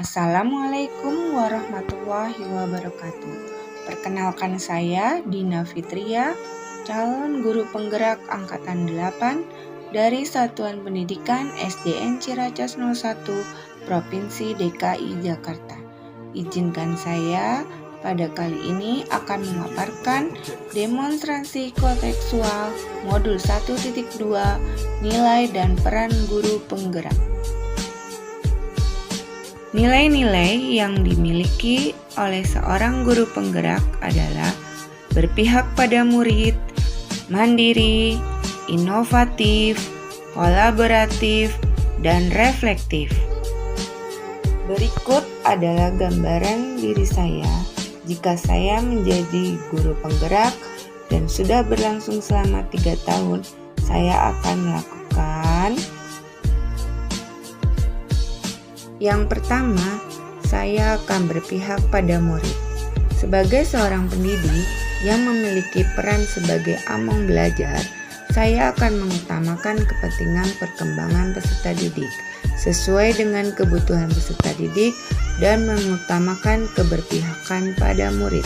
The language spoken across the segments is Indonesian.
Assalamualaikum warahmatullahi wabarakatuh. Perkenalkan saya Dina Fitria, calon guru penggerak angkatan 8 dari Satuan Pendidikan SDN Ciracas 01, Provinsi DKI Jakarta. Izinkan saya pada kali ini akan memaparkan demonstrasi kontekstual modul 1.2 nilai dan peran guru penggerak. Nilai-nilai yang dimiliki oleh seorang guru penggerak adalah berpihak pada murid, mandiri, inovatif, kolaboratif, dan reflektif. Berikut adalah gambaran diri saya jika saya menjadi guru penggerak dan sudah berlangsung selama 3 tahun. Saya akan melakukan yang pertama, saya akan berpihak pada murid. Sebagai seorang pendidik yang memiliki peran sebagai among belajar, saya akan mengutamakan kepentingan perkembangan peserta didik sesuai dengan kebutuhan peserta didik dan mengutamakan keberpihakan pada murid.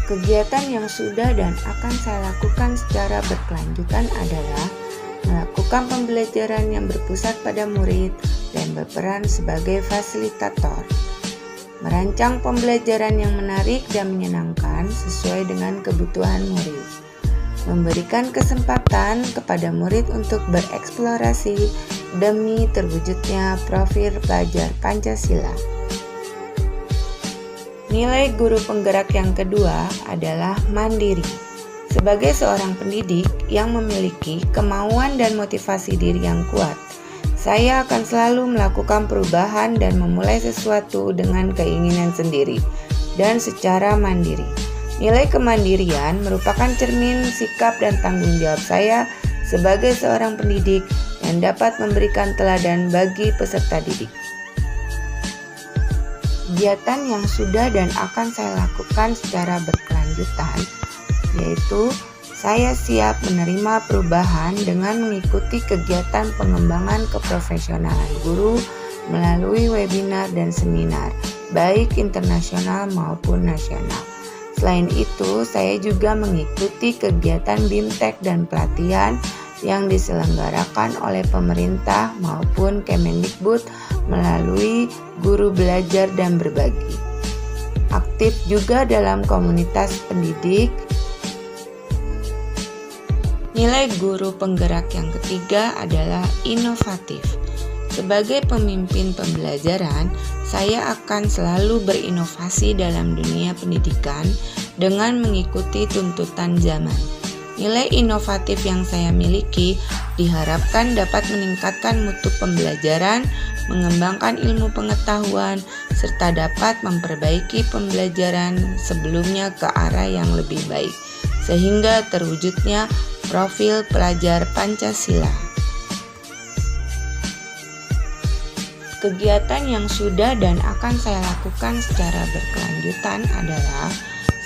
Kegiatan yang sudah dan akan saya lakukan secara berkelanjutan adalah melakukan pembelajaran yang berpusat pada murid dan berperan sebagai fasilitator, merancang pembelajaran yang menarik dan menyenangkan sesuai dengan kebutuhan murid, memberikan kesempatan kepada murid untuk bereksplorasi demi terwujudnya profil pelajar Pancasila. Nilai guru penggerak yang kedua adalah mandiri. Sebagai seorang pendidik yang memiliki kemauan dan motivasi diri yang kuat, saya akan selalu melakukan perubahan dan memulai sesuatu dengan keinginan sendiri dan secara mandiri. Nilai kemandirian merupakan cermin sikap dan tanggung jawab saya sebagai seorang pendidik yang dapat memberikan teladan bagi peserta didik. Kegiatan yang sudah dan akan saya lakukan secara berkelanjutan yaitu saya siap menerima perubahan dengan mengikuti kegiatan pengembangan keprofesionalan guru melalui webinar dan seminar, baik internasional maupun nasional. Selain itu, saya juga mengikuti kegiatan BIMTEK dan pelatihan yang diselenggarakan oleh pemerintah maupun Kemendikbud melalui Guru Belajar dan Berbagi. Aktif juga dalam komunitas pendidik. Nilai guru penggerak yang ketiga adalah inovatif. Sebagai pemimpin pembelajaran, saya akan selalu berinovasi dalam dunia pendidikan dengan mengikuti tuntutan zaman. Nilai inovatif yang saya miliki diharapkan dapat meningkatkan mutu pembelajaran, mengembangkan ilmu pengetahuan, serta dapat memperbaiki pembelajaran sebelumnya ke arah yang lebih baik, sehingga terwujudnya profil pelajar Pancasila. Kegiatan yang sudah dan akan saya lakukan secara berkelanjutan adalah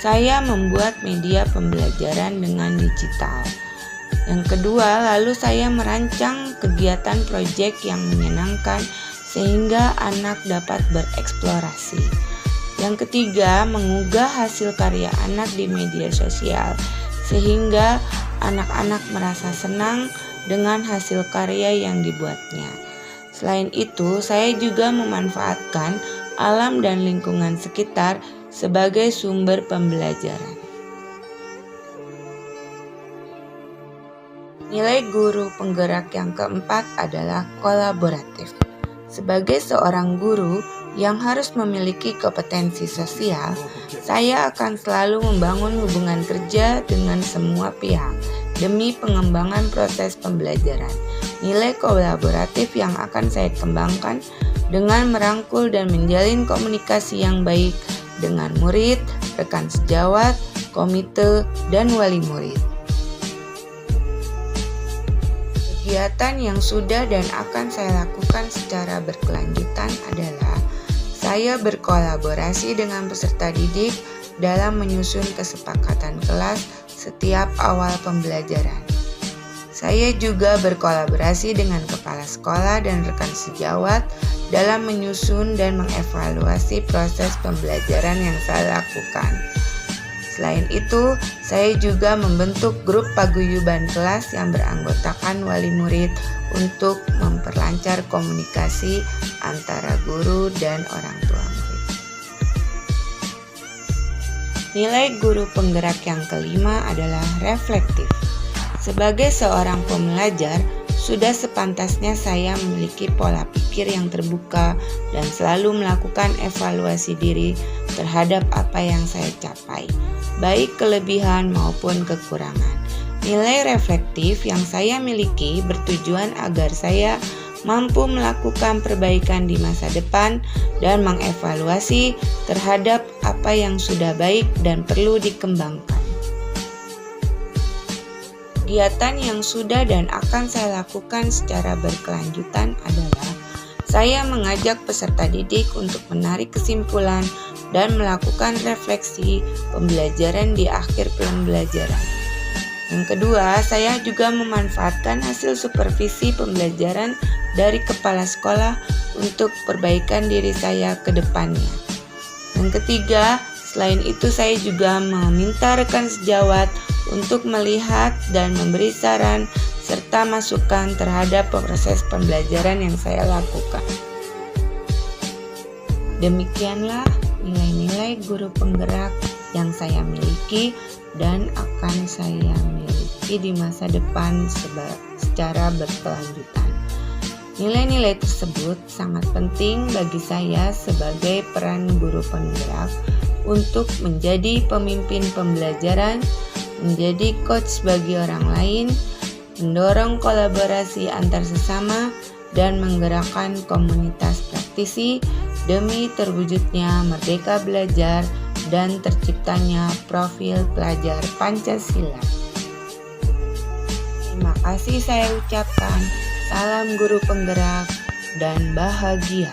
saya membuat media pembelajaran dengan digital. Yang kedua, lalu saya merancang kegiatan proyek yang menyenangkan sehingga anak dapat bereksplorasi. Yang ketiga, mengunggah hasil karya anak di media sosial sehingga anak-anak merasa senang dengan hasil karya yang dibuatnya. Selain itu, saya juga memanfaatkan alam dan lingkungan sekitar sebagai sumber pembelajaran. Nilai guru penggerak yang keempat adalah kolaboratif. Sebagai seorang guru yang harus memiliki kompetensi sosial, saya akan selalu membangun hubungan kerja dengan semua pihak demi pengembangan proses pembelajaran. Nilai kolaboratif yang akan saya kembangkan dengan merangkul dan menjalin komunikasi yang baik dengan murid, rekan sejawat, komite, dan wali murid. Kegiatan yang sudah dan akan saya lakukan secara berkelanjutan adalah saya berkolaborasi dengan peserta didik dalam menyusun kesepakatan kelas setiap awal pembelajaran. Saya juga berkolaborasi dengan kepala sekolah dan rekan sejawat dalam menyusun dan mengevaluasi proses pembelajaran yang saya lakukan. Selain itu, saya juga membentuk grup paguyuban kelas yang beranggotakan wali murid untuk memperlancar komunikasi antara guru dan orang tua murid. Nilai guru penggerak yang kelima adalah reflektif. Sebagai seorang pembelajar, sudah sepantasnya saya memiliki pola pikir yang terbuka dan selalu melakukan evaluasi diri terhadap apa yang saya capai, baik kelebihan maupun kekurangan. Nilai reflektif yang saya miliki bertujuan agar saya mampu melakukan perbaikan di masa depan dan mengevaluasi terhadap apa yang sudah baik dan perlu dikembangkan. Kegiatan yang sudah dan akan saya lakukan secara berkelanjutan adalah saya mengajak peserta didik untuk menarik kesimpulan dan melakukan refleksi pembelajaran di akhir pembelajaran. Yang kedua, saya juga memanfaatkan hasil supervisi pembelajaran dari kepala sekolah untuk perbaikan diri saya ke depannya. Yang ketiga, selain itu saya juga meminta rekan sejawat untuk melihat dan memberi saran serta masukan terhadap proses pembelajaran yang saya lakukan. Demikianlah nilai-nilai guru penggerak yang saya miliki dan akan saya miliki di masa depan secara berkelanjutan. Nilai-nilai tersebut sangat penting bagi saya sebagai peran guru penggerak untuk menjadi pemimpin pembelajaran, menjadi coach bagi orang lain, mendorong kolaborasi antar sesama, dan menggerakkan komunitas praktisi demi terwujudnya merdeka belajar dan terciptanya profil pelajar Pancasila. Terima kasih saya ucapkan. Salam guru penggerak dan bahagia.